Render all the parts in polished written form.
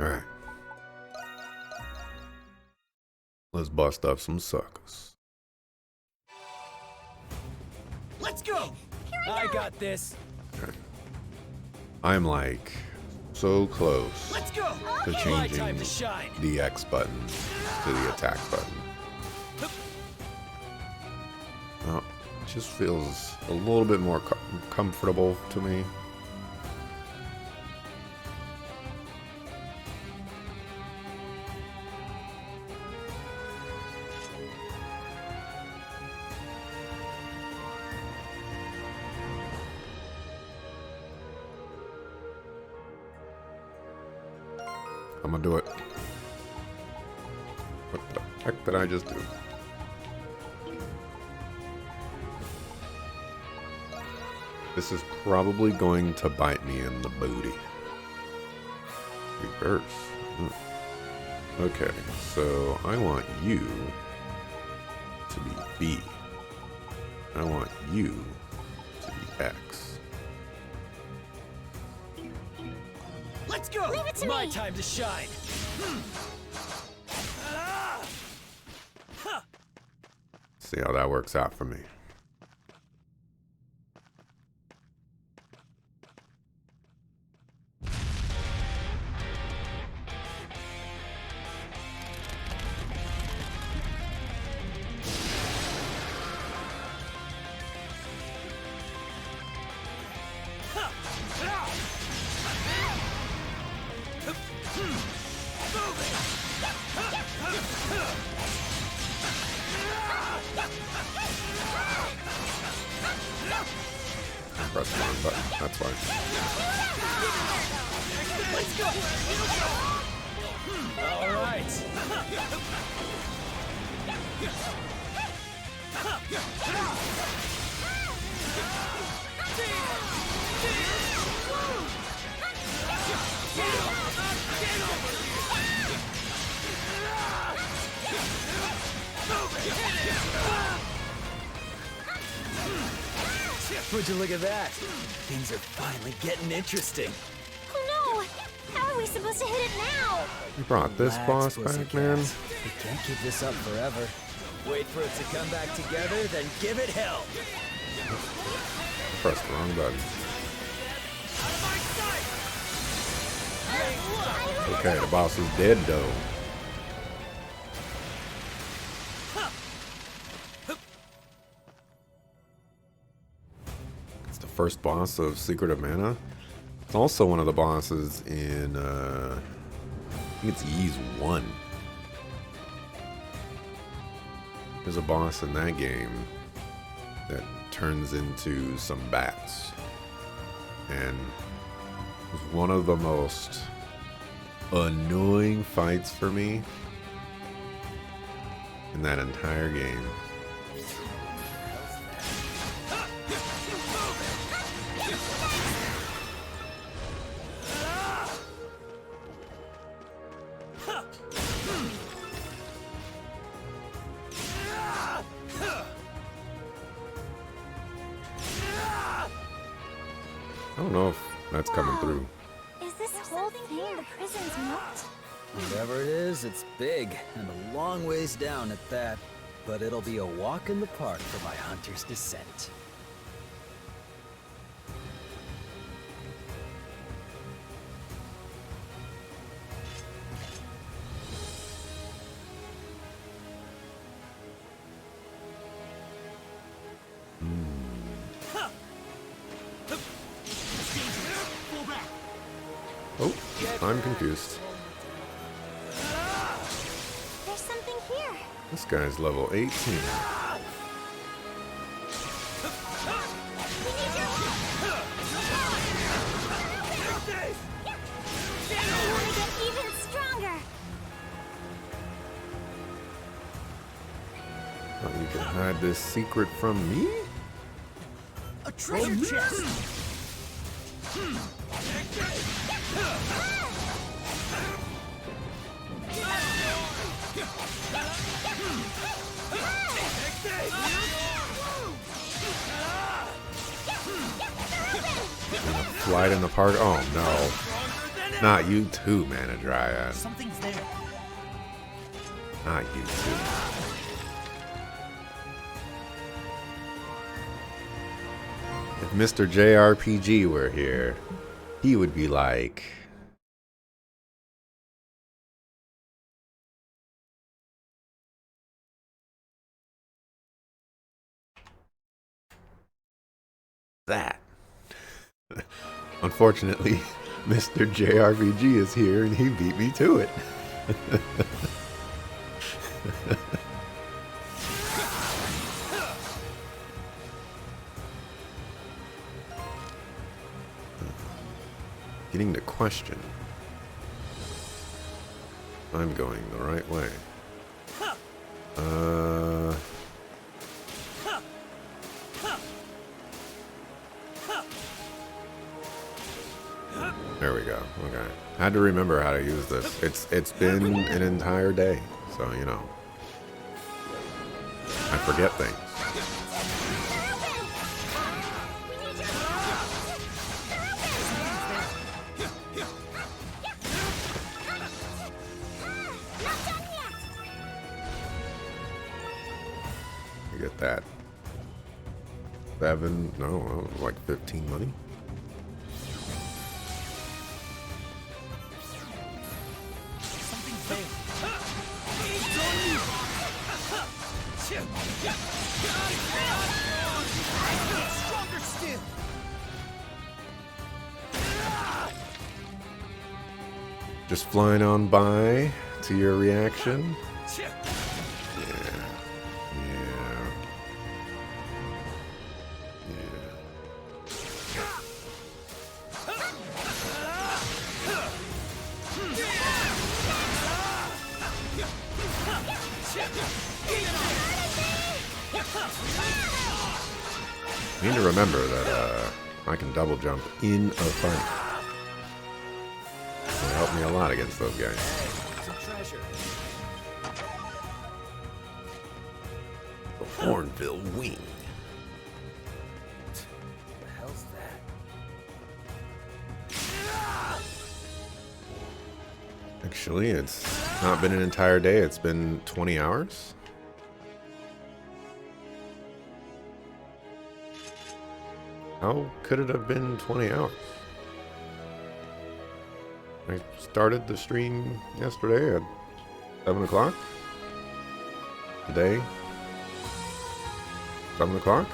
Alright. Let's bust up some suckers. Let's go! I got this. Okay. I'm like so close Let's go! to My changing time to shine. the X button to the attack button. Oh, it just feels a little bit more comfortable to me. I'm gonna do it. What the heck did I just do? This is probably going to bite me in the booty. Reverse. Okay, so I want you to be B. I want you to be X. Let's go! Leave it to My me. time to shine. See how that works out for me. Press the wrong button, that's why. Let's go! All right. Would you look at that? Things are finally getting interesting. Oh no! How are we supposed to hit it now? You brought this Relax, boss back, pussycat. man? We can't keep this up forever. Wait for it to come back together, then give it hell. Press the wrong button. Okay, the boss is dead though. It's the first boss of Secret of Mana. It's also one of the bosses in I think it's Ys 1. There's a boss in that game that turns into some bats. And it was one of the most annoying fights for me in that entire game. I don't know if that's coming through. Is this whole thing the prison's moat? Whatever it is, it's big and a long ways down at that. But it'll be a walk in the park for my hunter's descent. Oh, I'm confused. There's something here. This guy's level 18. We need your help. I want to get even stronger. Oh, you can hide this secret from me? A treasure chest! Flight in the park? Oh no. Not you too, Mana Dryad. Something's there. Not you too. If Mr. JRPG were here, he would be like... that. Unfortunately, Mr. JRPG is here and he beat me to it. Getting the question. I'm going the right way. There we go. Okay. I had to remember how to use this. It's been an entire day, so you know. I forget things. I get that. 7, no, like 15 money. Just flying on by to your reaction. Yeah. I need to remember that I can double jump in a fight. It'll help me a lot against those guys. Some treasure. The Hornville Wing. What the hell's that? Actually, it's not been an entire day. It's been 20 hours. How could it have been 20 hours? I started the stream yesterday at 7 o'clock. Today, 7 o'clock.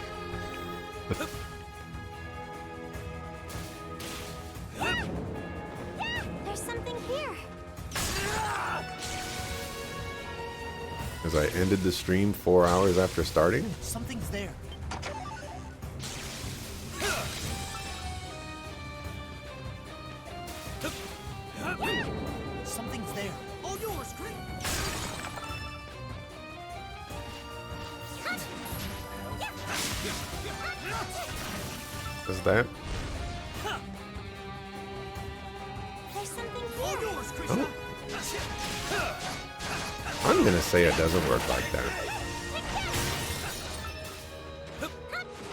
There's something here. As I ended the stream 4 hours after starting. Something's there. Something's there. All yours, Green. Is that? There's something All here. yours, Krishna. I'm gonna say it doesn't work like that.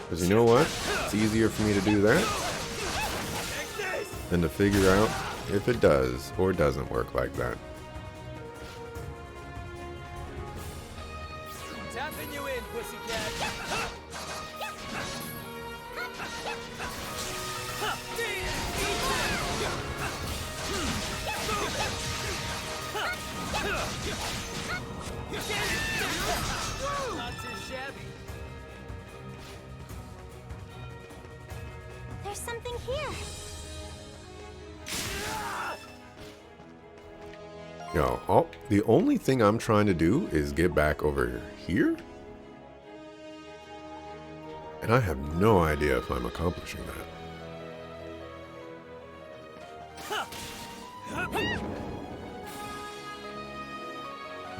Because you know what? It's easier for me to do that than to figure out if it does or doesn't work like that. Tapping you in, pussycat. Not too shabby. There's something here. Yo, the only thing I'm trying to do is get back over here. And I have no idea if I'm accomplishing that.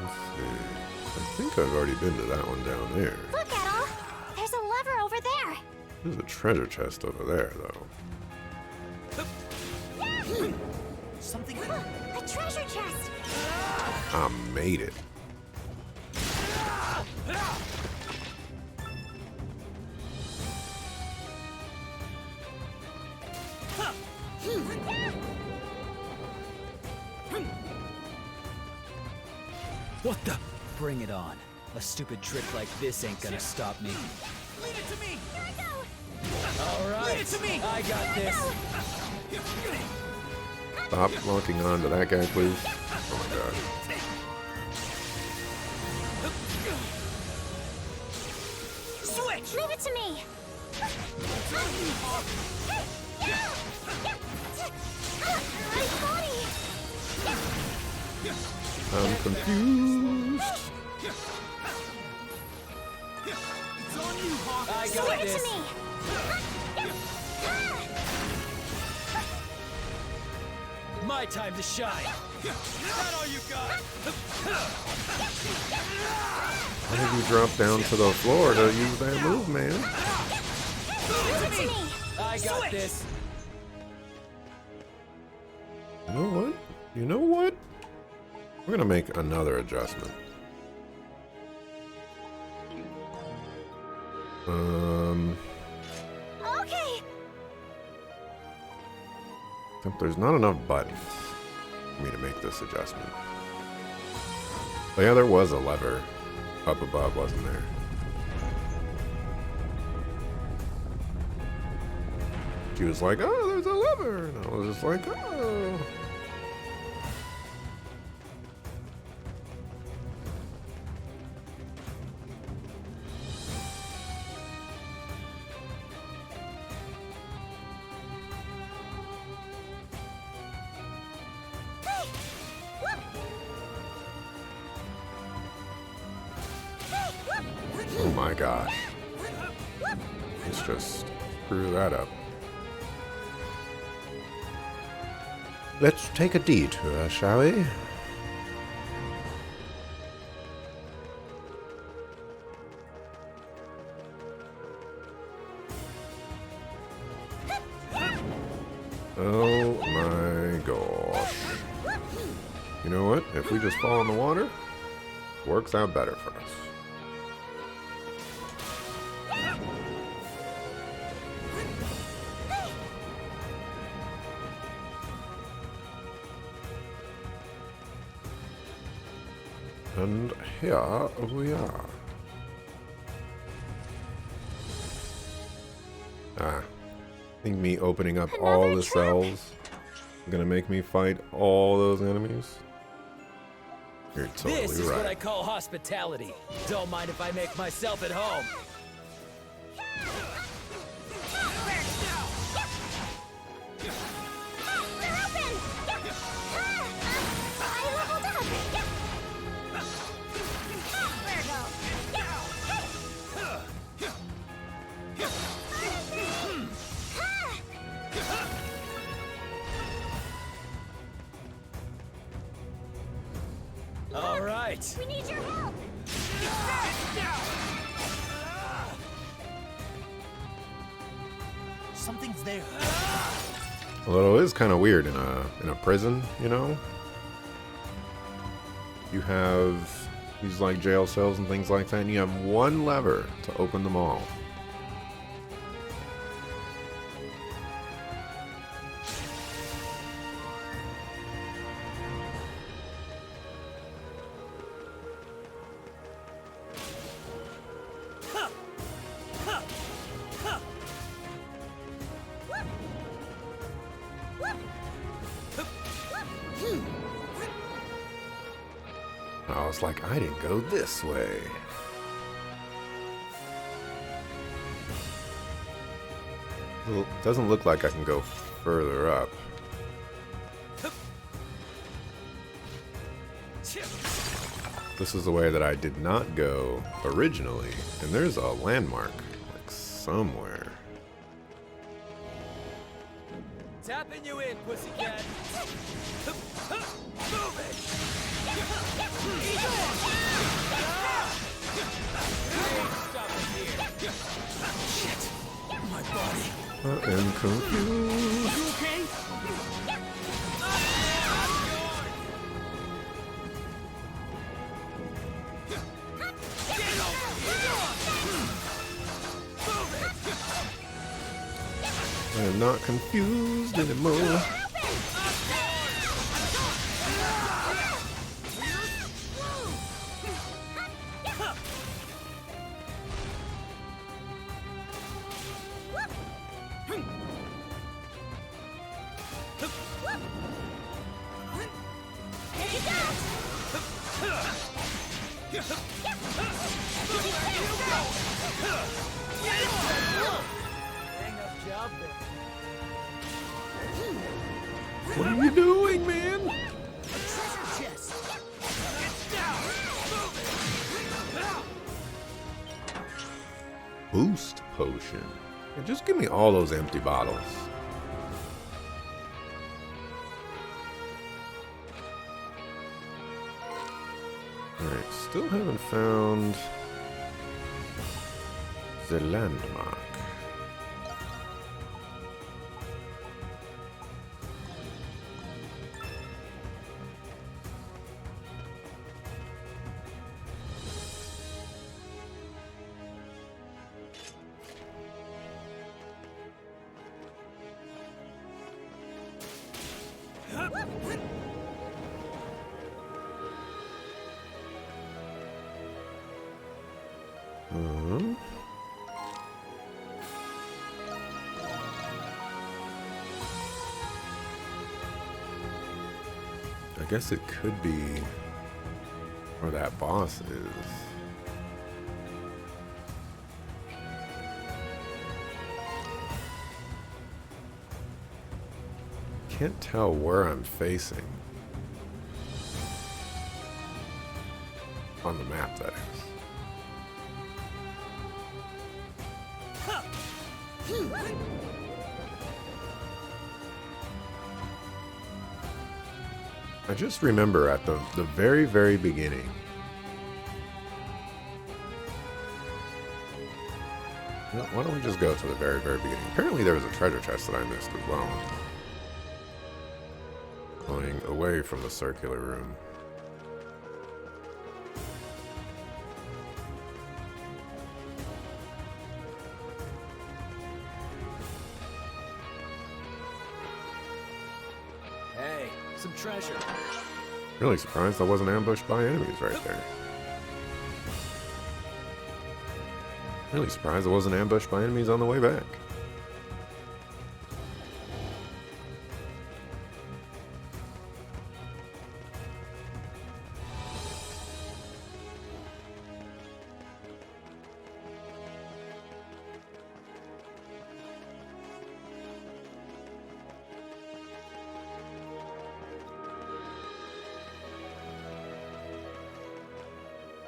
Let's see. I think I've already been to that one down there. Look at all. There's a lever over there. There's a treasure chest over there, though. Something. A treasure chest. I made it. What the? Bring it on. A stupid trick like this ain't gonna stop me. Lead it to me! Here I go! All right. Lead it to me! I got this. Stop locking on to that guy, please. Oh my god. Switch! Leave it to me! My body! I'm confused. It's on you, Hawk! I Leave got it to this. me! My time to shine. Is that all you got? Why did you drop down to the floor to use that move, man? Leave it to me! I got this. You know what? You know what? We're gonna make another adjustment. Okay! Except there's not enough buttons for me to make this adjustment. Oh yeah, there was a lever up above, wasn't there? She was like, oh, there's a lever. And I was just like, oh. Oh my gosh. Let's just screw that up. Let's take a detour, shall we? Oh my gosh. You know what? If we just fall in the water, it works out better for us. And here we are. I think me opening up all Another the trap. cells gonna make me fight all those enemies? You're totally This is right. what I call hospitality. Don't mind if I make myself at home. They're open! I leveled up! There we go! All right. We need your help! Something's there. Although it is kind of weird in a prison, you know? You have these like jail cells and things like that, and you have one lever to open them all. I was like, I didn't go this way. Well, it doesn't look like I can go further up. This is the way that I did not go originally, and there's a landmark, like somewhere. Tapping you in, pussycat. Move it. Shit. My body. I am confused. You okay? I am not confused anymore. Hang up job there. What are you doing, man? Treasure chest. Get down. Boost potion. Yeah, just give me all those empty bottles. Alright, still haven't found the landmark. I guess it could be where that boss is. Can't tell where I'm facing. On the map, that is. I just remember at the very, very beginning. Well, why don't we just go to the very, very beginning? Apparently there was a treasure chest that I missed as well. Going away from the circular room. Hey, some treasure. Really surprised I wasn't ambushed by enemies right there. Really surprised I wasn't ambushed by enemies on the way back.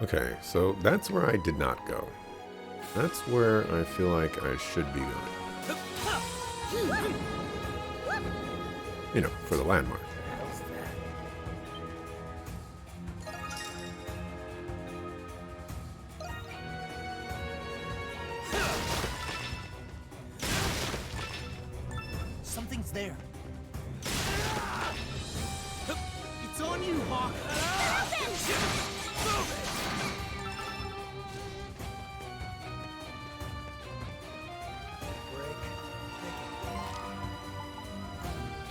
Okay, so that's where I did not go. That's where I feel like I should be going. You know, for the landmark. How's that? Something's there. It's on you, Hawk.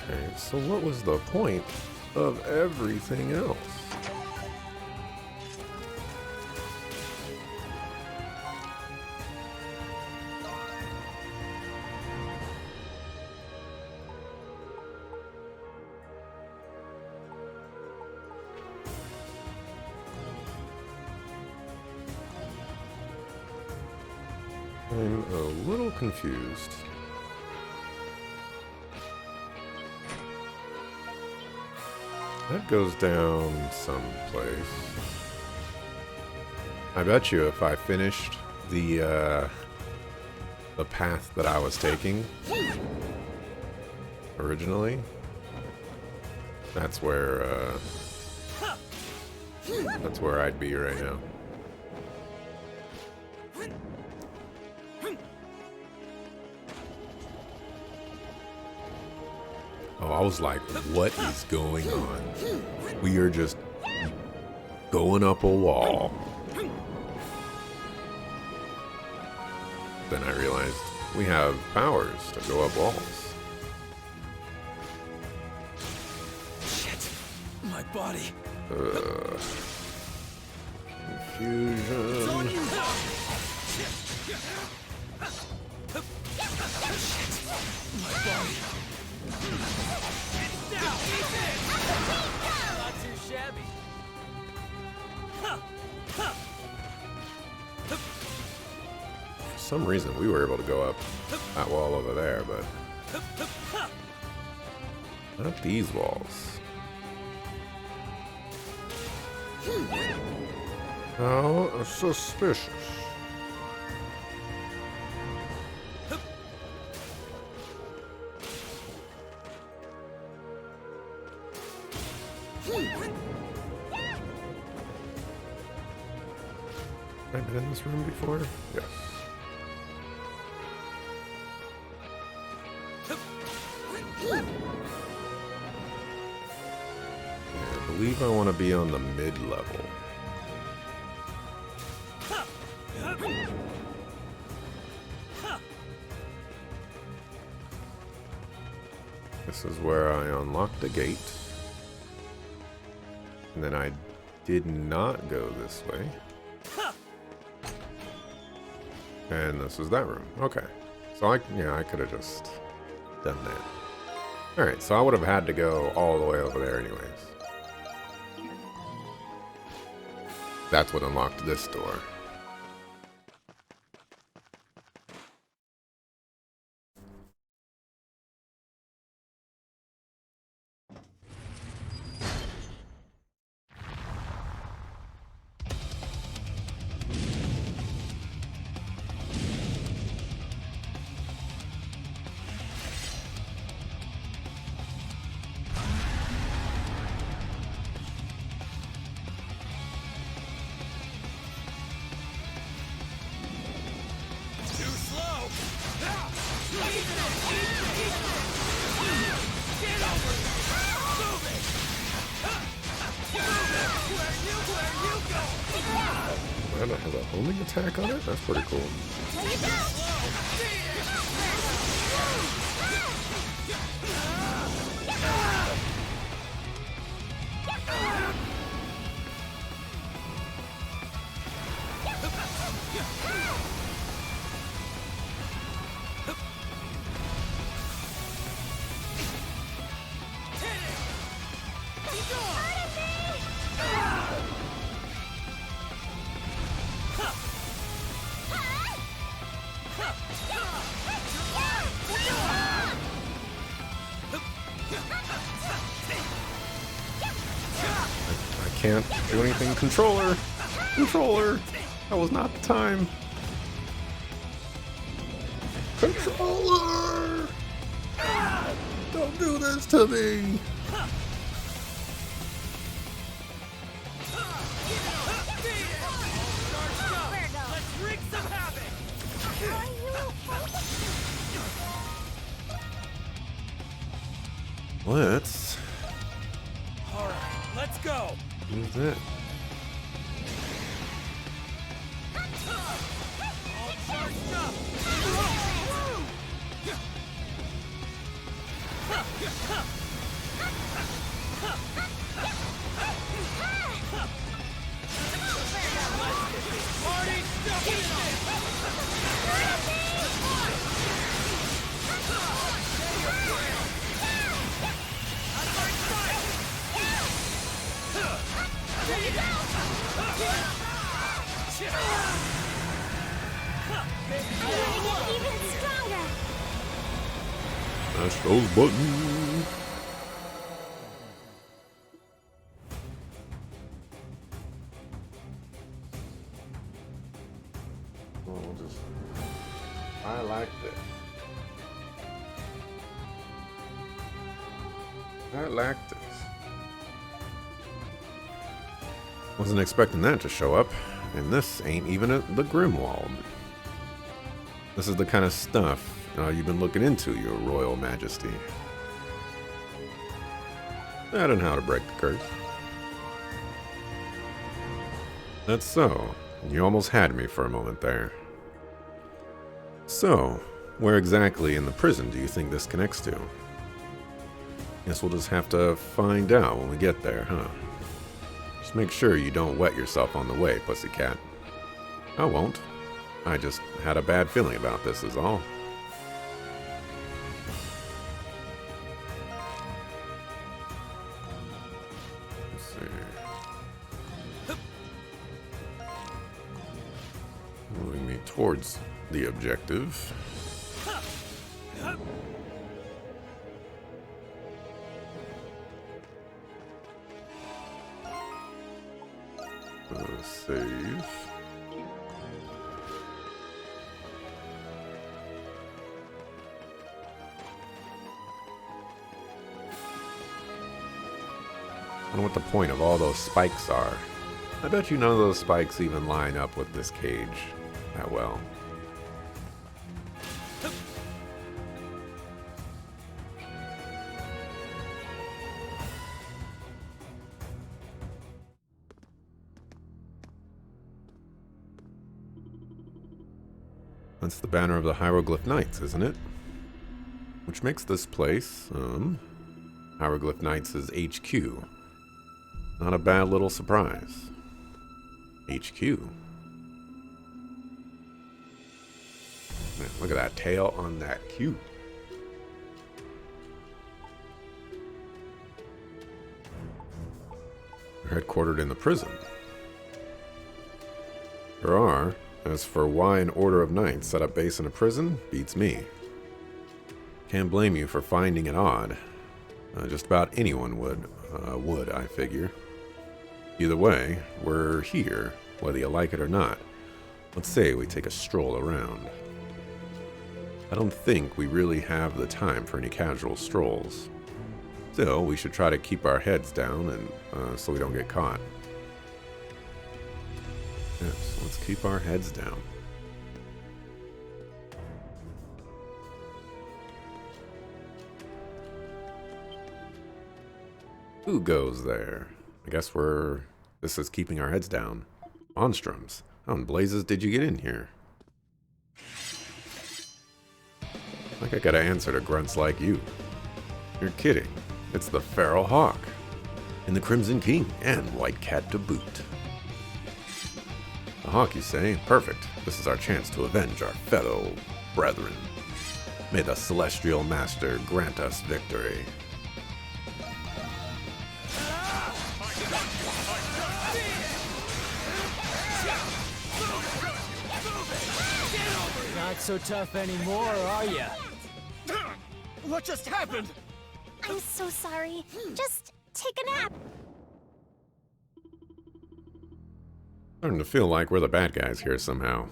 Okay, so what was the point of everything else? I'm a little confused. That goes down someplace. I bet you if I finished the path that I was taking originally, that's where I'd be right now. Oh, I was like, what is going on? We are just going up a wall. Then I realized we have powers to go up walls. Shit. My body. Confusion. It's on you, Hawk. My body. It's down. Not too shabby. some reason we were able to go up that wall over there, but not these walls. How suspicious. Have I been in this room before? Yes. I believe I want to be on the mid-level. This is where I unlocked the gate. And then I did not go this way. And this is that room. Okay. So I could have just done that. Alright, so I would have had to go all the way over there anyways. That's what unlocked this door. And it has a homing attack on it? That's pretty cool. Can't do anything. Controller! Controller! That was not the time. Controller! Don't do this to me! Let's... Alright, let's go! Who's that? All charged up! Party stuff in Even stronger. Mash those buttons. I like this. I like this. Wasn't expecting that to show up, and this ain't even the Grimwald. This is the kind of stuff you've been looking into, Your Royal Majesty. That and how to break the curse. That's so. You almost had me for a moment there. So, where exactly in the prison do you think this connects to? Guess we'll just have to find out when we get there, huh? Just make sure you don't wet yourself on the way, pussycat. I won't. I just had a bad feeling about this is all. Let's see. Moving me towards the objective. Save. I don't know what the point of all those spikes are. I bet you none of those spikes even line up with this cage that well. That's the banner of the Hieroglyph Knights, isn't it? Which makes this place, Hieroglyph Knights' HQ. Not a bad little surprise. HQ. Man, look at that tail on that Q. They're headquartered in the prison. There are. As for why an order of knights set up base in a prison, beats me. Can't blame you for finding it odd. Just about anyone would, I figure. Either way, we're here, whether you like it or not. Let's say we take a stroll around. I don't think we really have the time for any casual strolls. Still, we should try to keep our heads down and so we don't get caught. Yes, let's keep our heads down. Who goes there? I guess this is keeping our heads down. Monstrums. How in blazes did you get in here? Like I gotta answer to grunts like you. You're kidding. It's the Feral Hawk. And the Crimson King, and White Cat to boot. The Hawk, you say? Perfect. This is our chance to avenge our fellow brethren. May the Celestial Master grant us victory. Not so tough anymore, are ya? What just happened? I'm so sorry. Just take a nap. Starting to feel like we're the bad guys here somehow.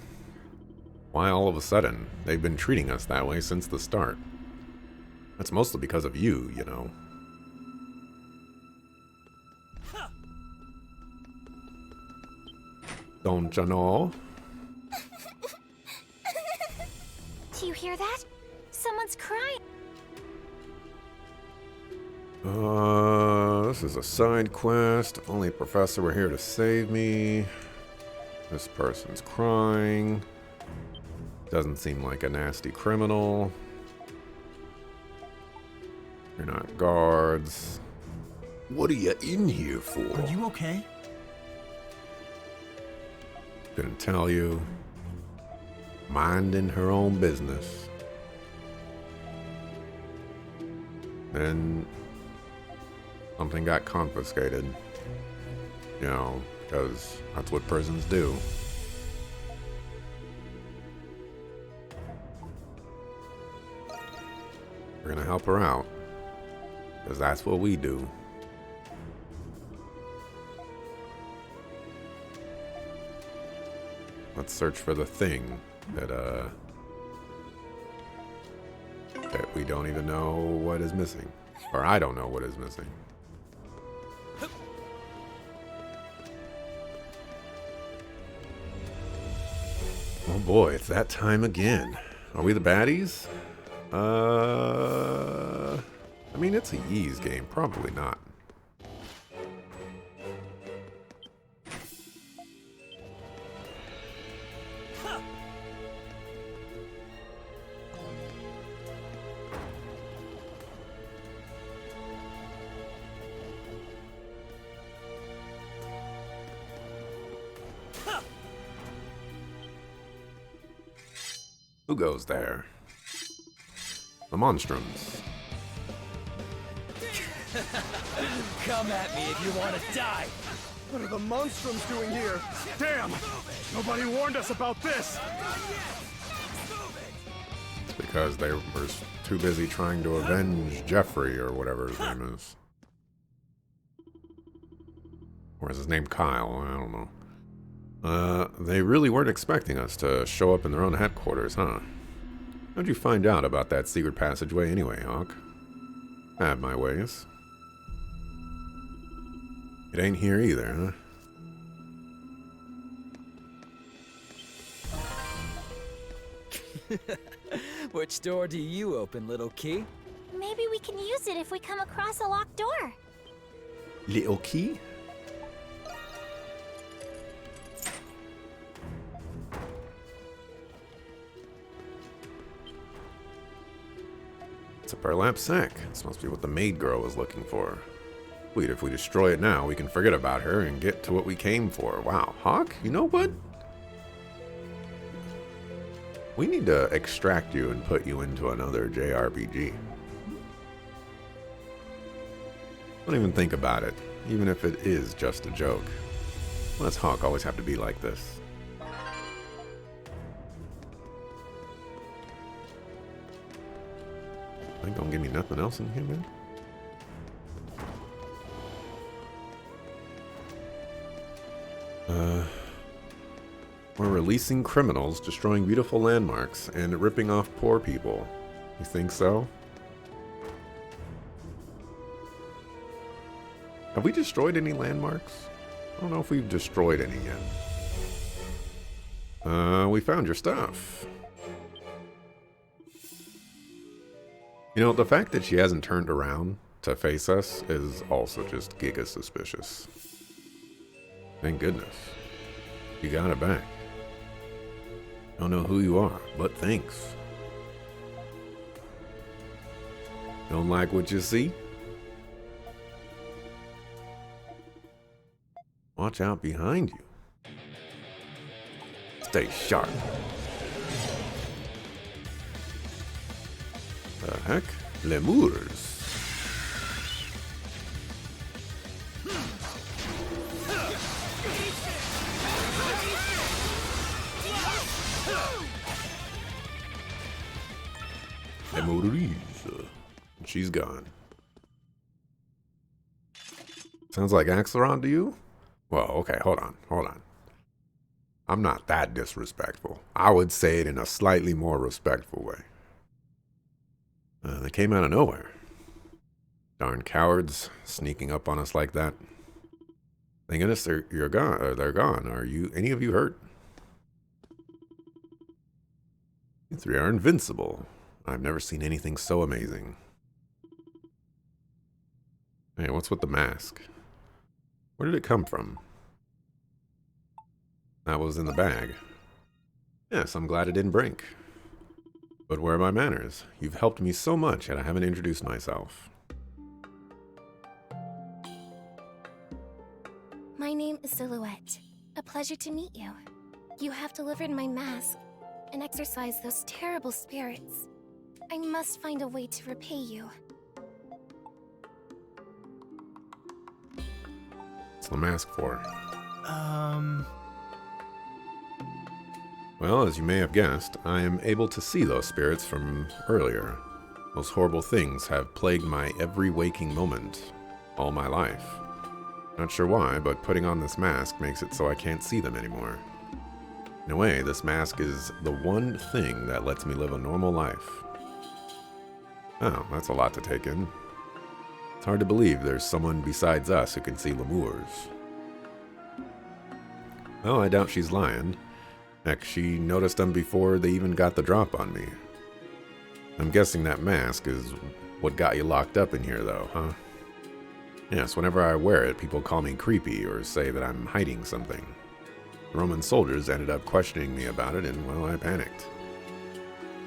Why all of a sudden? They've been treating us that way since the start. That's mostly because of you, you know. Don't you know? Do you hear that? Someone's crying. This is a side quest. Only Professor were here to save me. This person's crying. Doesn't seem like a nasty criminal. You're not guards. What are you in here for? Are you okay? Couldn't tell you. Minding her own business. Then something got confiscated. You know, because that's what prisons do. We're gonna help her out. Because that's what we do. Let's search for the thing that we don't even know what is missing. Or I don't know what is missing. Oh boy, it's that time again. Are we the baddies? I mean, it's a Ys game. Probably not. Who goes there? The Monstrums. Come at me if you want to die. What are the Monstrums doing here? Damn! Nobody warned us about this! because they were too busy trying to avenge Jeffrey or whatever his name is. Or is his name Kyle? I don't know. They really weren't expecting us to show up in their own headquarters, huh? How'd you find out about that secret passageway anyway, Hawk? I have my ways. It ain't here either, huh? Which door do you open, little key? Maybe we can use it if we come across a locked door. Little key? It's a burlap sack. This must be what the maid girl was looking for. Wait, if we destroy it now, we can forget about her and get to what we came for. Wow, Hawk, you know what? We need to extract you and put you into another JRPG. Don't even think about it, even if it is just a joke. Why does Hawk always have to be like this? Ain't gonna give me nothing else in here, man. We're releasing criminals, destroying beautiful landmarks, and ripping off poor people. You think so? Have we destroyed any landmarks? I don't know if we've destroyed any yet. We found your stuff. You know, the fact that she hasn't turned around to face us is also just giga suspicious. Thank goodness. You got it back. Don't know who you are, but thanks. Don't like what you see? Watch out behind you. Stay sharp. The heck? Lemurs. Lemurs. She's gone. Sounds like Axelrod to you? Well, okay, hold on. I'm not that disrespectful. I would say it in a slightly more respectful way. They came out of nowhere. Darn cowards, sneaking up on us like that. Thank goodness they're gone. They're gone. Are you any of you hurt? You three are invincible. I've never seen anything so amazing. Hey, what's with the mask? Where did it come from? That was in the bag. Yes, I'm glad it didn't break. But where are my manners? You've helped me so much, yet I haven't introduced myself. My name is Silhouette. A pleasure to meet you. You have delivered my mask and exorcised those terrible spirits. I must find a way to repay you. What's the mask for? Well, as you may have guessed, I am able to see those spirits from earlier. Those horrible things have plagued my every waking moment, all my life. Not sure why, but putting on this mask makes it so I can't see them anymore. In a way, this mask is the one thing that lets me live a normal life. Oh, that's a lot to take in. It's hard to believe there's someone besides us who can see lemurs. Well, I doubt she's lying. Heck, she noticed them before they even got the drop on me. I'm guessing that mask is what got you locked up in here, though, huh? Yes, whenever I wear it, people call me creepy or say that I'm hiding something. The Roman soldiers ended up questioning me about it, and, well, I panicked.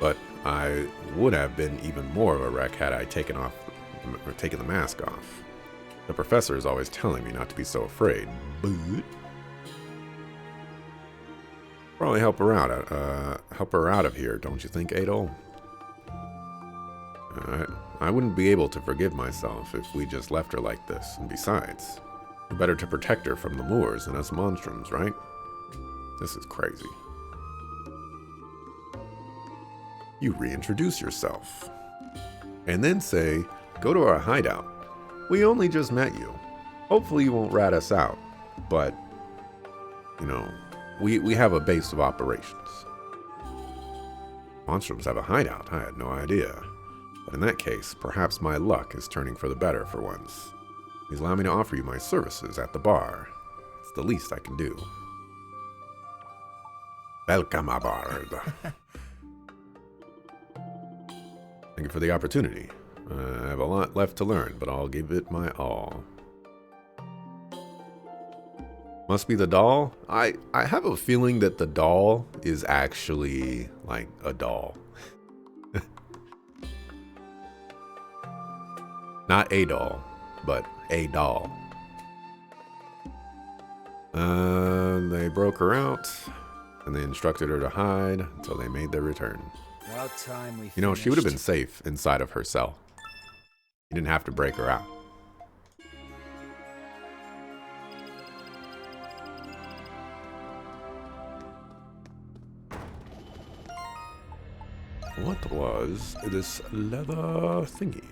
But I would have been even more of a wreck had I taken the mask off. The professor is always telling me not to be so afraid, but probably help her out of here, don't you think, Adol? I wouldn't be able to forgive myself if we just left her like this, and besides, better to protect her from the Moors than us Monstrums, right? This is crazy. You reintroduce yourself. And then say, go to our hideout. We only just met you. Hopefully you won't rat us out. But, you know, we have a base of operations. Monstrums have a hideout. I had no idea. But in that case, perhaps my luck is turning for the better for once. Please allow me to offer you my services at the bar. It's the least I can do. Welcome aboard. Thank you for the opportunity. I have a lot left to learn, but I'll give it my all. Must be the doll? I have a feeling that the doll is actually like a doll. Not a doll, but a doll. They broke her out, and they instructed her to hide until they made their return. About time we You know, she would have been finished. safe inside of her cell. You didn't have to break her out. What was this leather thingy?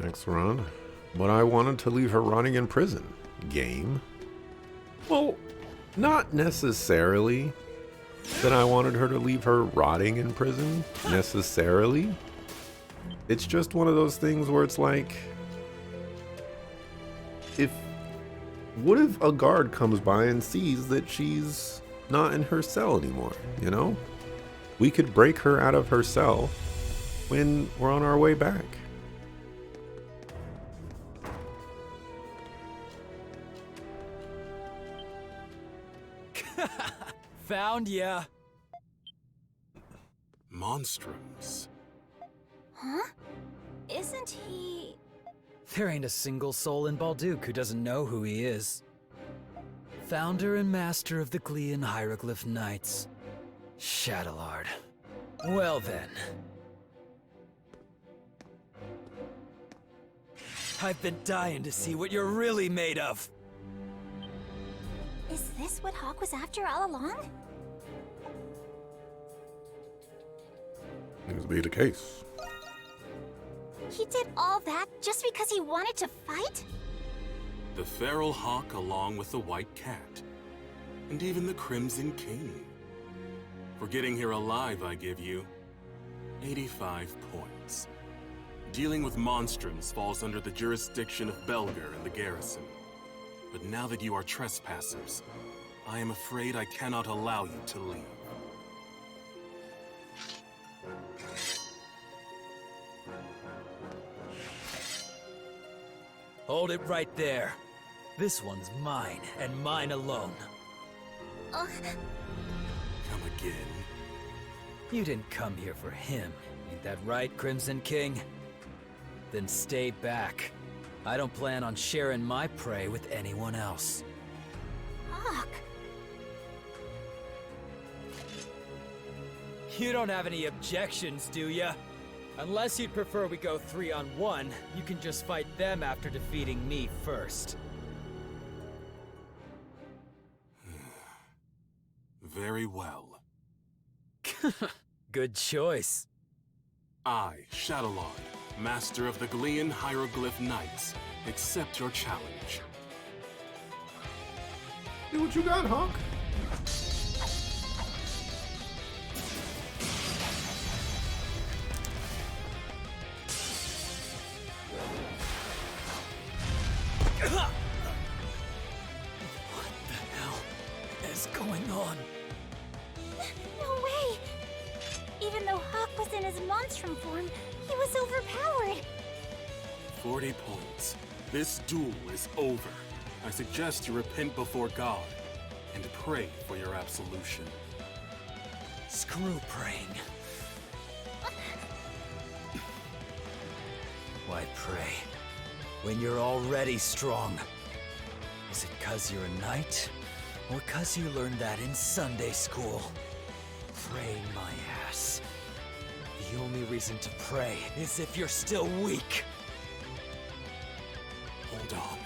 Next run. But I wanted to leave her rotting in prison. Game? Well, not necessarily that I wanted her to leave her rotting in prison, necessarily. It's just one of those things where it's like, what if a guard comes by and sees that she's not in her cell anymore, you know? We could break her out of her cell when we're on our way back. Found ya. Monstrums. Huh? Isn't he... There ain't a single soul in Balduke who doesn't know who he is. Founder and master of the Glean Hieroglyph Knights. Shadowlord. Well then. I've been dying to see what you're really made of. Is this what Hawk was after all along? Seems to be the case. He did all that just because he wanted to fight? The feral hawk along with the white cat. And even the Crimson King. For getting here alive, I give you 85 points. Dealing with monstrums falls under the jurisdiction of Belger and the garrison. But now that you are trespassers, I am afraid I cannot allow you to leave. Hold it right there. This one's mine, and mine alone. Ugh. Come again. You didn't come here for him, ain't that right, Crimson King? Then stay back. I don't plan on sharing my prey with anyone else. Hawk. You don't have any objections, do ya? Unless you'd prefer we go 3-on-1, you can just fight them after defeating me first. Very well. Good choice. I, Shadowlord, master of the Glean Hieroglyph Knights, accept your challenge. Do what you got, Hawk. What the hell is going on? No way! Even though Hawk was in his Monstrum form, he was overpowered. 40 points. This duel is over. I suggest you repent before God and pray for your absolution. Screw praying. Why pray when you're already strong? Is it 'cause you're a knight? Or 'cause you learned that in Sunday school? Pray my ass. The only reason to pray is if you're still weak. Hold on.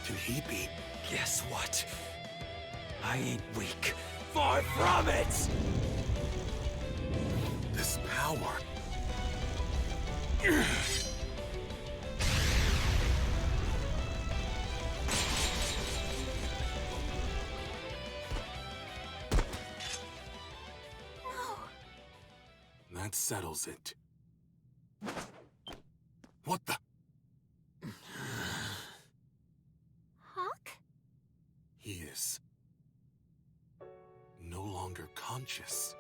Can he be? Guess what? I ain't weak. Far from it! This power. That settles it. What the? Hawk? He is no longer conscious.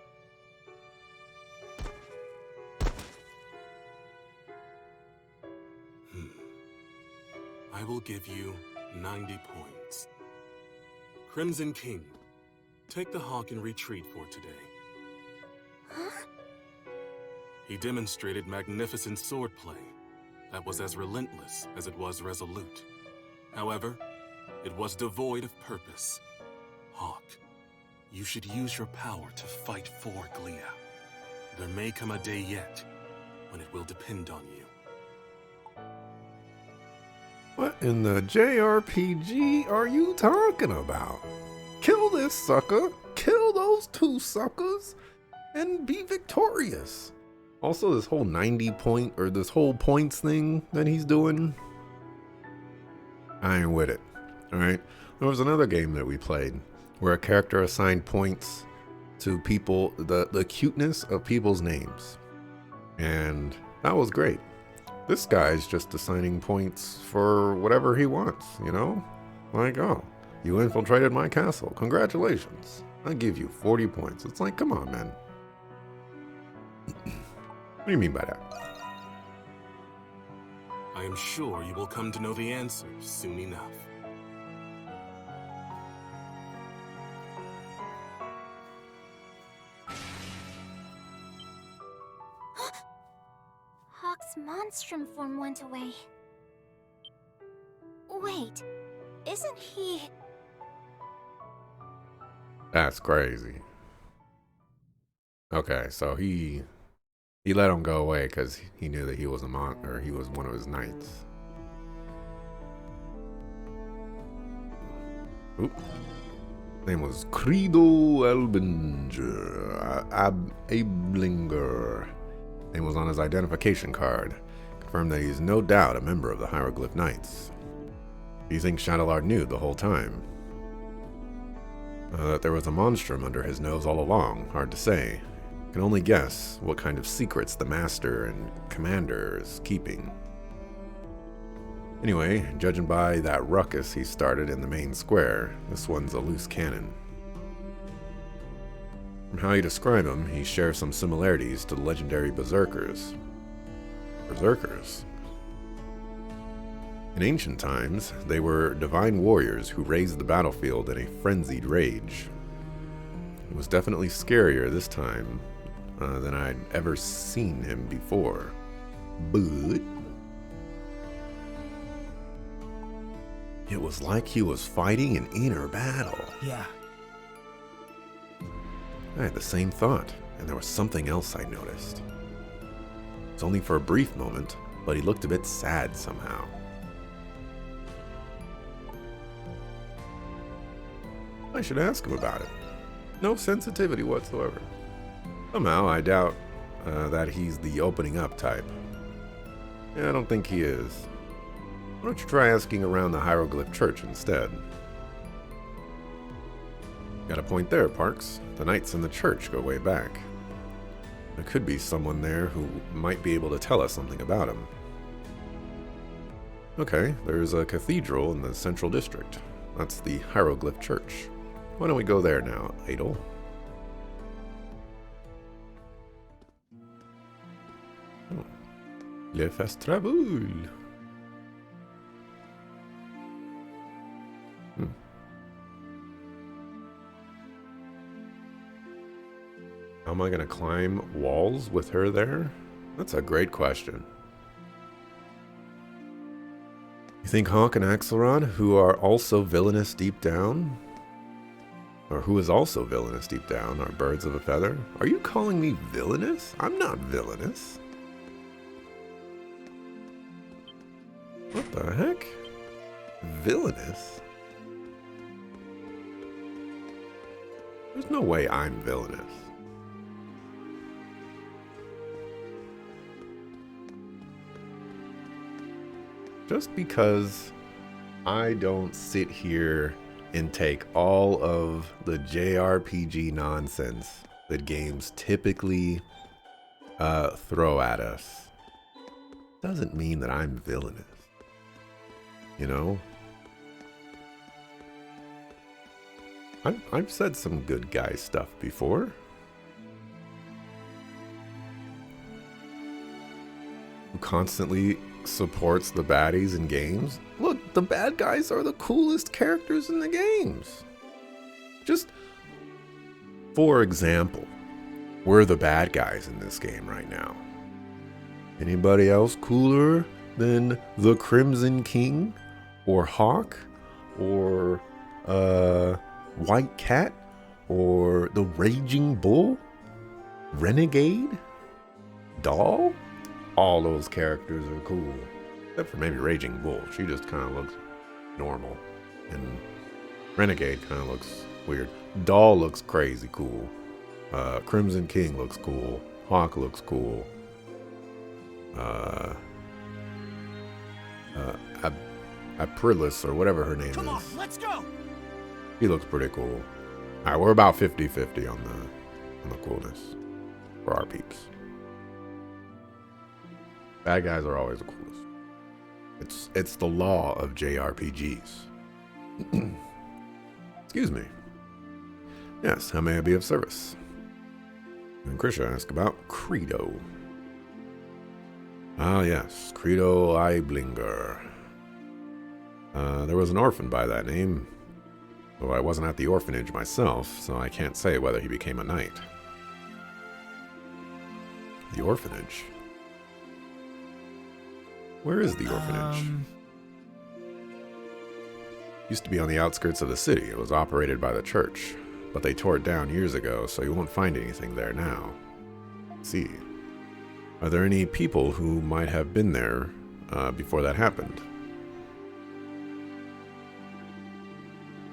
I will give you 90 points. Crimson King, take the Hawk in retreat for today. Huh? He demonstrated magnificent swordplay that was as relentless as it was resolute. However, it was devoid of purpose. Hawk, you should use your power to fight for Glia. There may come a day yet when it will depend on you. What in the JRPG are you talking about? Kill this sucker, kill those two suckers, and be victorious. Also, this whole 90 point, or this whole points thing that he's doing, I ain't with it, alright? There was another game that we played where a character assigned points to people, the cuteness of people's names. And that was great. This guy's just assigning points for whatever he wants, you know? Like, oh, you infiltrated my castle. Congratulations. I give you 40 points. It's like, come on, man. What do you mean by that? I am sure you will come to know the answer soon enough. Hawk's Monstrum form went away. Wait, isn't he... That's crazy. Okay, so he let him go away because he knew that he was he was one of his knights. Oop. Name was Credo Elbinger, Ablinger. Name was on his identification card. Confirmed that he's no doubt a member of the Hieroglyph Knights. Do you think Shadowlord knew the whole time? That there was a monstrum under his nose all along? Hard to say. Can only guess what kind of secrets the Master and Commander is keeping. Anyway, judging by that ruckus he started in the main square, this one's a loose cannon. From how you describe him, he shares some similarities to the legendary Berserkers. Berserkers? In ancient times, they were divine warriors who razed the battlefield in a frenzied rage. It was definitely scarier this time than I'd ever seen him before. But it was like he was fighting an inner battle. Yeah. I had the same thought, and there was something else I noticed. It's only for a brief moment, but he looked a bit sad somehow. I should ask him about it. No sensitivity whatsoever. Somehow, I doubt that he's the opening up type. Yeah, I don't think he is. Why don't you try asking around the Hieroglyph Church instead? Got a point there, Parks. The Knights and the Church go way back. There could be someone there who might be able to tell us something about him. Okay, there's a cathedral in the Central District. That's the Hieroglyph Church. Why don't we go there now, Adel? Oh. Le Festival. How am I going to climb walls with her there? That's a great question. think Hawk and Axelrod, who are also villainous deep down, or who is also villainous deep down, are birds of a feather? Are you calling me villainous? I'm not villainous. What the heck? Villainous? There's no way I'm villainous. Just because I don't sit here and take all of the JRPG nonsense that games typically throw at us doesn't mean that I'm villainous. You know? I've said some good guy stuff before. Who constantly supports the baddies in games. Look, the bad guys are the coolest characters in the games. Just, for example, we're the bad guys in this game right now. Anybody else cooler than the Crimson King? Or Hawk? Or, White Cat? Or the Raging Bull? Renegade? Doll? All those characters are cool. Except for maybe Raging Bull. She just kind of looks normal. And Renegade kind of looks weird. Doll looks crazy cool. Crimson King looks cool. Hawk looks cool. Aprilis, or whatever her name Come on, is. let's go! He looks pretty cool. Alright, we're about 50-50 on the coolness for our peeps. Bad guys are always the coolest. It's the law of JRPGs. Excuse me. Yes, how may I be of service? And Krisha asked about Credo. Ah yes, Credo Eiblinger. There was an orphan by that name, though I wasn't at the orphanage myself, so I can't say whether he became a knight. The orphanage? Where is the orphanage? Used to be on the outskirts of the city. It was operated by the church, but they tore it down years ago, so you won't find anything there now. Let's see. Are there any people who might have been there before that happened?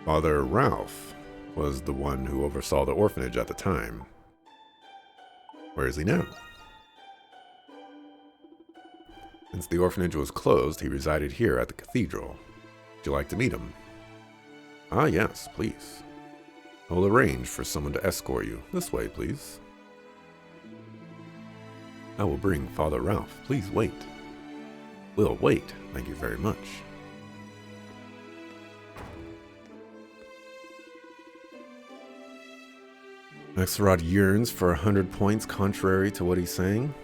Father Ralph was the one who oversaw the orphanage at the time. Where is he now? Since the orphanage was closed, he resided here at the cathedral. Would you like to meet him? Ah, yes, please. I will arrange for someone to escort you. This way, please. I will bring Father Ralph. Please wait. We'll wait. Thank you very much. Axelrod yearns for 100 points, contrary to what he's saying.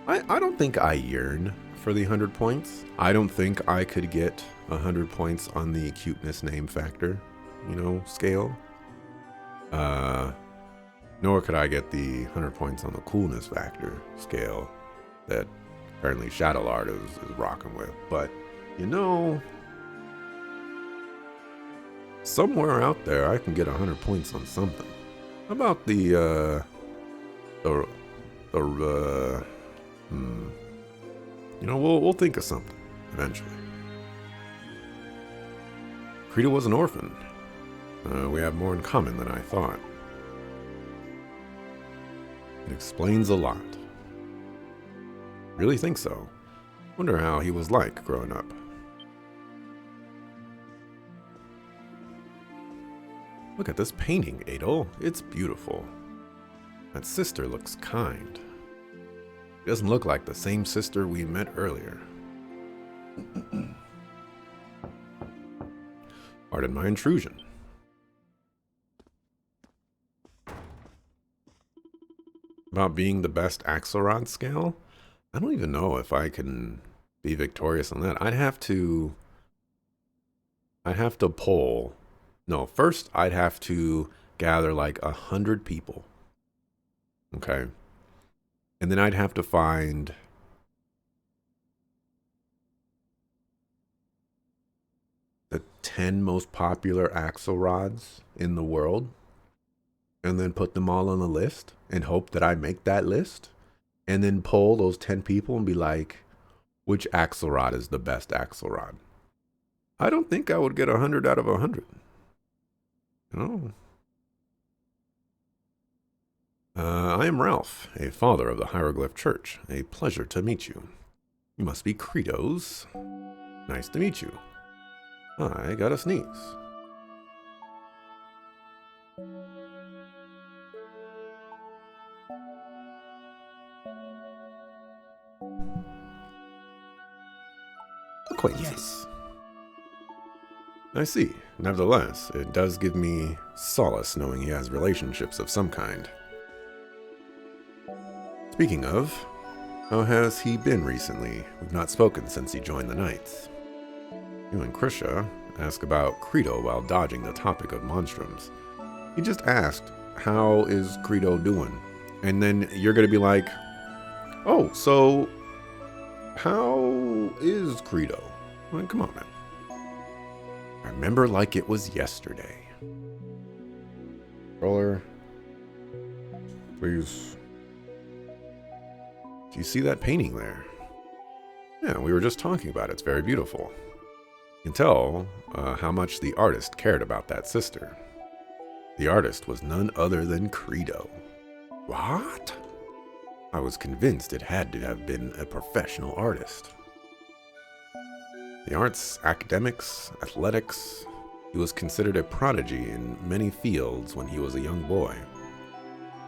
I don't think I yearn for the 100 points. I don't think I could get 100 points on the cuteness name factor, scale. Nor could I get the 100 points on the coolness factor scale that apparently Shadowlord is rocking with. But, somewhere out there I can get 100 points on something. How about we'll think of something eventually. Credo was an orphan. We have more in common than I thought. It explains a lot. Really think so. Wonder how he was like growing up. Look at this painting, Adol. It's beautiful. That sister looks kind. She doesn't look like the same sister we met earlier. Pardon my intrusion. About being the best Axelrod scale? I don't even know if I can be victorious on that. I'd have to poll. No, first I'd have to gather like 100 people. Okay. And then I'd have to find 10 most popular Axelrods in the world and then put them all on a list and hope that I make that list and then poll those 10 people and be like, which Axelrod is the best Axelrod? I don't think I would get 100 out of 100. No. I am Ralph, a father of the Hieroglyph Church. A pleasure to meet you. You must be Credos. Nice to meet you. I gotta sneeze. Acquaintances. Yes. I see. Nevertheless, it does give me solace knowing he has relationships of some kind. Speaking of, how has he been recently? We've not spoken since he joined the Knights. You and Krisha ask about Credo while dodging the topic of Monstrums. He just asked, how is Credo doing? And then you're going to be like, oh, so how is Credo? I mean, come on, man. I remember like it was yesterday. Roller, please. Do you see that painting there? Yeah, we were just talking about it. It's very beautiful. You can tell how much the artist cared about that sister. The artist was none other than Credo. What? I was convinced it had to have been a professional artist. The arts, academics, athletics, he was considered a prodigy in many fields when he was a young boy.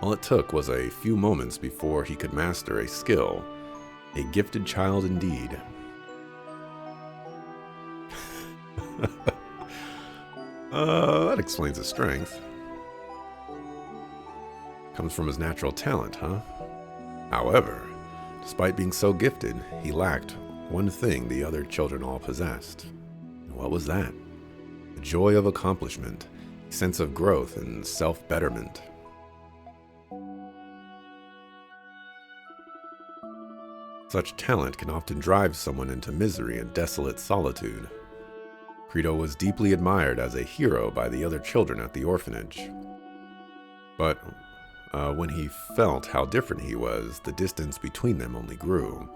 All it took was a few moments before he could master a skill, a gifted child indeed. That explains his strength. Comes from his natural talent, huh? However, despite being so gifted, he lacked one thing the other children all possessed. And what was that? The joy of accomplishment, a sense of growth and self-betterment. Such talent can often drive someone into misery and desolate solitude. Credo was deeply admired as a hero by the other children at the orphanage. But when he felt how different he was, the distance between them only grew.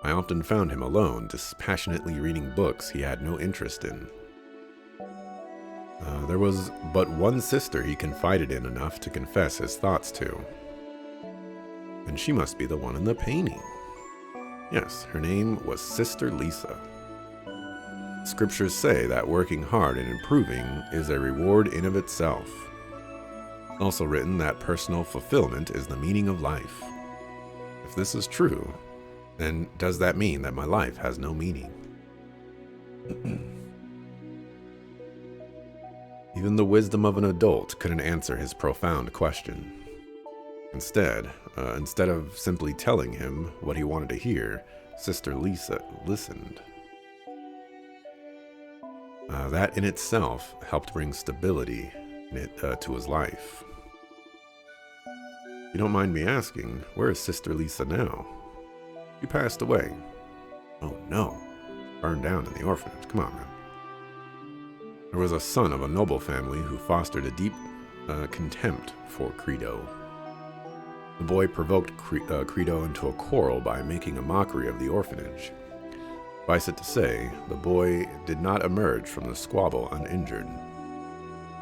I often found him alone, dispassionately reading books he had no interest in. There was but one sister he confided in enough to confess his thoughts to. And she must be the one in the painting. Yes, her name was Sister Lisa. Scriptures say that working hard and improving is a reward in of itself. Also written that personal fulfillment is the meaning of life. If this is true, then does that mean that my life has no meaning? Even the wisdom of an adult couldn't answer his profound question. Instead of simply telling him what he wanted to hear, Sister Lisa listened. That in itself helped bring stability to his life. If you don't mind me asking, where is Sister Lisa now? She passed away. Oh no, burned down in the orphanage. Come on, man. There was a son of a noble family who fostered a deep contempt for Credo. The boy provoked Credo into a quarrel by making a mockery of the orphanage. Suffice it to say, the boy did not emerge from the squabble uninjured.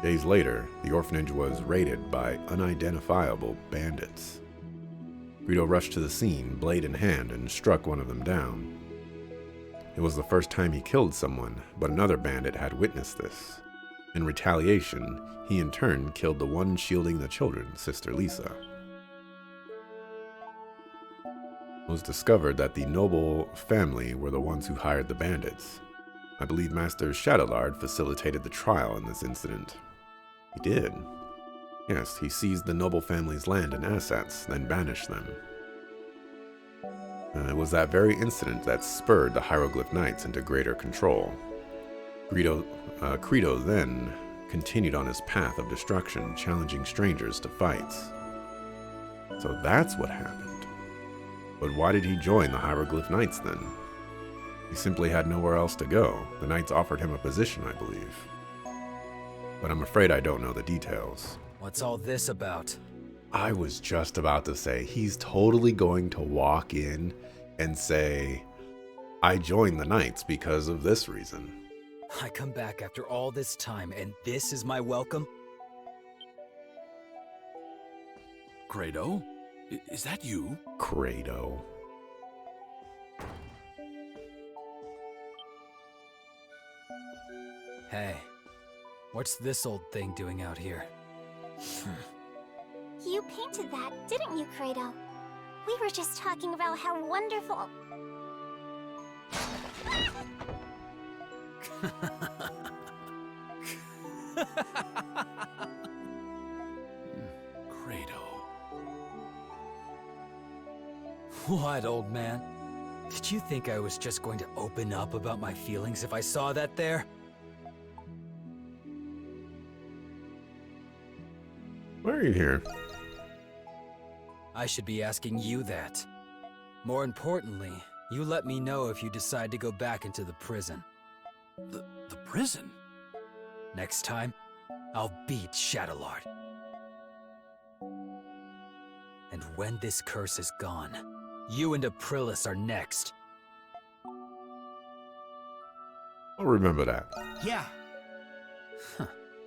Days later, the orphanage was raided by unidentifiable bandits. Credo rushed to the scene, blade in hand, and struck one of them down. It was the first time he killed someone, but another bandit had witnessed this. In retaliation, he in turn killed the one shielding the children, Sister Lisa. It was discovered that the noble family were the ones who hired the bandits. I believe Master Shadowlard facilitated the trial in this incident. He did. Yes, he seized the noble family's land and assets, then banished them. It was that very incident that spurred the Hieroglyph Knights into greater control. Credo then continued on his path of destruction, challenging strangers to fights. So that's what happened. But why did he join the Hieroglyph Knights then? He simply had nowhere else to go. The knights offered him a position, I believe. But I'm afraid I don't know the details. What's all this about? I was just about to say, he's totally going to walk in and say, I joined the knights because of this reason. I come back after all this time, and this is my welcome? Credo? Is that you? Credo. Hey, what's this old thing doing out here? You painted that, didn't you, Credo? We were just talking about how wonderful... Credo. What, old man? Did you think I was just going to open up about my feelings if I saw that there? Why are you here? I should be asking you that. More importantly, you let me know if you decide to go back into the prison. The prison? Next time, I'll beat Shadowlord. And when this curse is gone, you and Aprilis are next. I'll remember that. Yeah.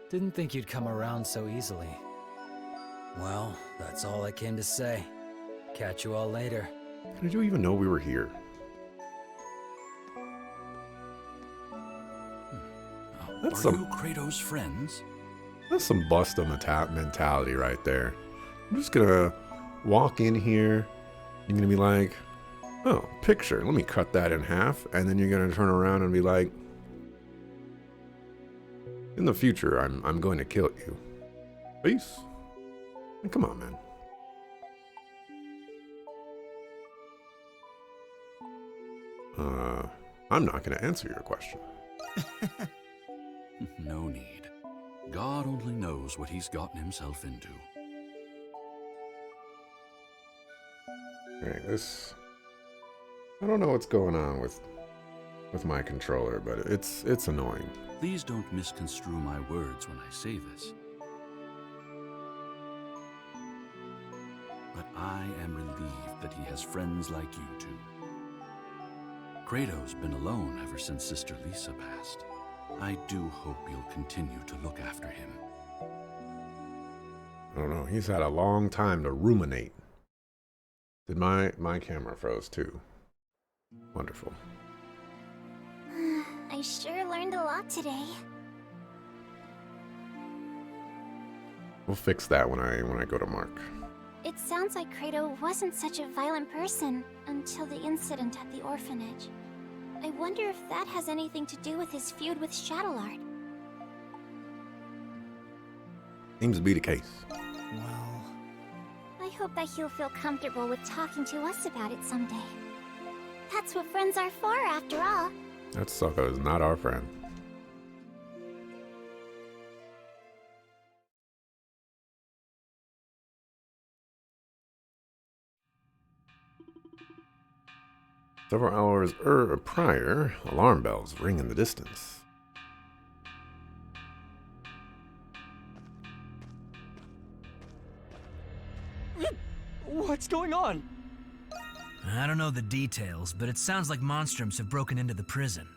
Didn't think you'd come around so easily. Well, that's all I came to say. Catch you all later. How did you even know we were here? That's Are some- you Credo's friends? That's some Busta mentality right there. I'm just gonna walk in here. You're gonna be like, oh, picture. Let me cut that in half. And then you're gonna turn around and be like, in the future, I'm going to kill you. Peace. Come on, man. I'm not going to answer your question. No need. God only knows what he's gotten himself into. Alright, this... I don't know what's going on with my controller, but it's annoying. Please don't misconstrue my words when I say this. But I am relieved that he has friends like you two. Credo's been alone ever since Sister Lisa passed. I do hope you'll continue to look after him. I don't know, he's had a long time to ruminate. Did my camera froze too? Wonderful. I sure learned a lot today. We'll fix that when I go to Mark. It sounds like Credo wasn't such a violent person until the incident at the orphanage. I wonder if that has anything to do with his feud with Shadowlord. Seems to be the case. Well, I hope that he'll feel comfortable with talking to us about it someday. That's what friends are for, after all. That sucker is not our friend. Several hours prior, alarm bells ring in the distance. What's going on? I don't know the details, but it sounds like Monstrums have broken into the prison.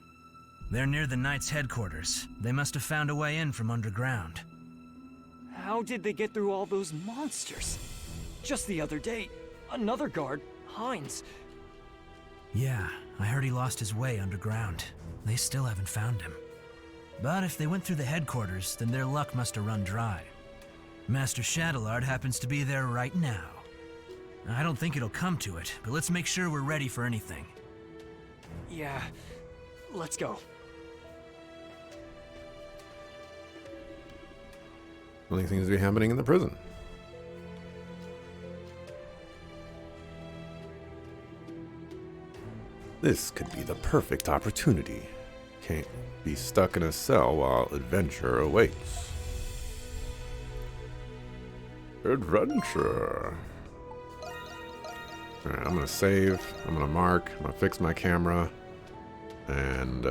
They're near the Knights' headquarters. They must have found a way in from underground. How did they get through all those monsters? Just the other day, another guard, Hines. Yeah, I heard he lost his way underground. They still haven't found him. But if they went through the headquarters, then their luck must have run dry. Master Shadowlord happens to be there right now. I don't think it'll come to it, but let's make sure we're ready for anything. Yeah, let's go. Something seems to be happening in the prison. This could be the perfect opportunity. Can't be stuck in a cell while adventure awaits. Adventure. Alright, I'm gonna save, I'm gonna mark, I'm gonna fix my camera. And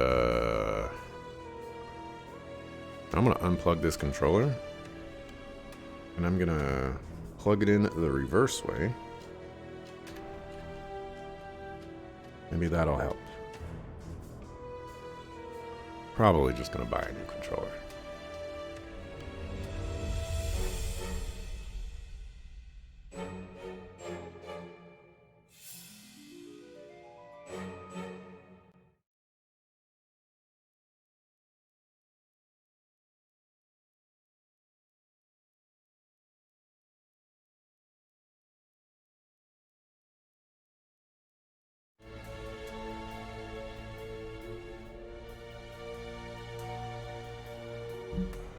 I'm gonna unplug this controller. And I'm gonna plug it in the reverse way. Maybe that'll help. Probably just gonna buy a new controller.